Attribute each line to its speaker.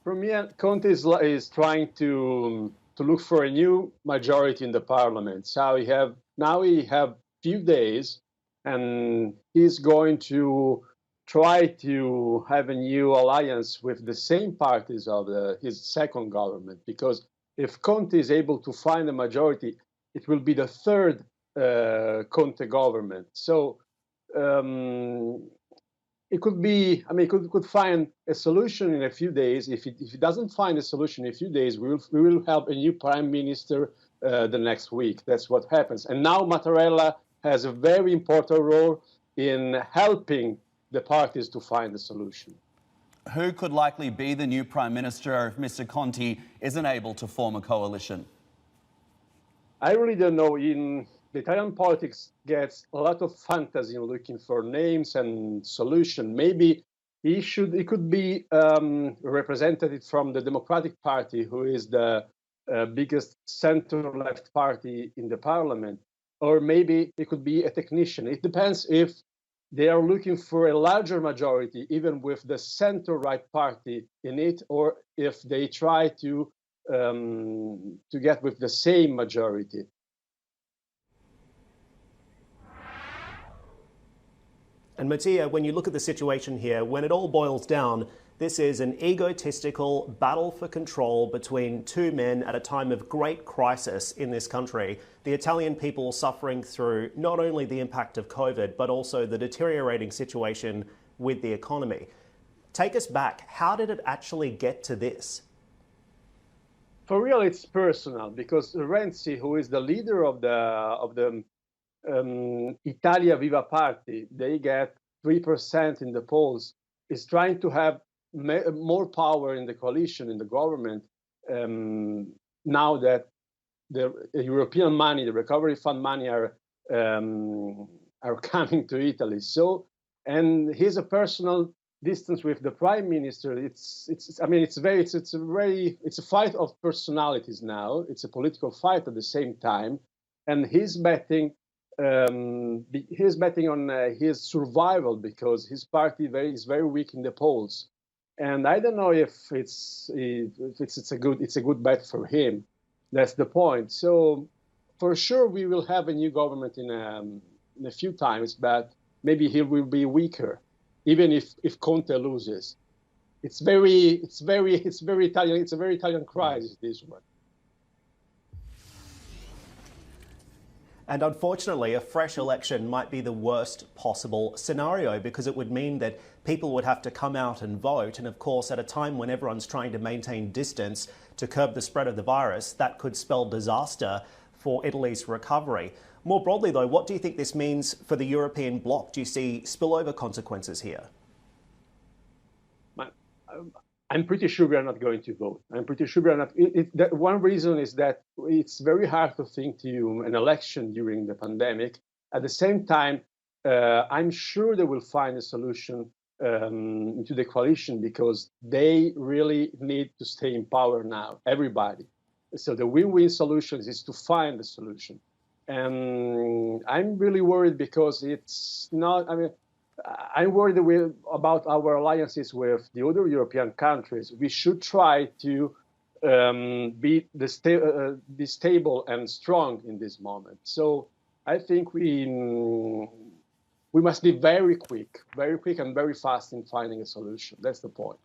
Speaker 1: For me, Conte is trying to look for a new majority in the parliament. So we have few days, and he's going to try to have a new alliance with the same parties of his second government. Because if Conte is able to find a majority, it will be the third Conte government. So it could be, I mean, could find a solution in a few days. If it doesn't find a solution in a few days, we will have a new prime minister the next week. That's what happens. And now Mattarella has a very important role in helping the parties to find a solution.
Speaker 2: Who could likely be the new prime minister if Mr. Conte isn't able to form a coalition?
Speaker 1: I really don't know. In the Italian politics gets a lot of fantasy in looking for names and solution. Maybe he could be a representative from the Democratic Party, who is the biggest center-left party in the parliament. Or maybe it could be a technician. It depends if they are looking for a larger majority, even with the center-right party in it, or if they try to get with the same majority.
Speaker 3: And Mattia, when you look at the situation here, when it all boils down, this is an egotistical battle for control between two men at a time of great crisis in this country. The Italian people suffering through not only the impact of COVID, but also the deteriorating situation with the economy. Take us back. How did it actually get to this?
Speaker 1: For real, it's personal, because Renzi, who is the leader of the Italia Viva party, they get 3% in the polls, is trying to have more power in the coalition, in the government, now that the European money, the recovery fund money are coming to Italy. So, and he's a personal distance with the prime minister. It's a fight of personalities now. It's a political fight at the same time, and he's betting on his survival, because his party is very weak in the polls. And I don't know if it's a good bet for him. That's the point. So for sure we will have a new government in a few times, but maybe he will be weaker, even if Conte loses. It's very Italian. It's a very Italian crisis, this one.
Speaker 3: And unfortunately, a fresh election might be the worst possible scenario, because it would mean that people would have to come out and vote. And of course, at a time when everyone's trying to maintain distance to curb the spread of the virus, that could spell disaster for Italy's recovery. More broadly, though, what do you think this means for the European bloc? Do you see spillover consequences here?
Speaker 1: I'm pretty sure we are not going to vote. I'm pretty sure we are not. One reason is that it's very hard to think to an election during the pandemic. At the same time, I'm sure they will find a solution to the coalition, because they really need to stay in power now, everybody. So the win-win solution is to find a solution. And I'm really worried, because it's not, I'm worried about our alliances with the other European countries. We should try to be stable and strong in this moment. So I think we must be very quick and very fast in finding a solution. That's the point.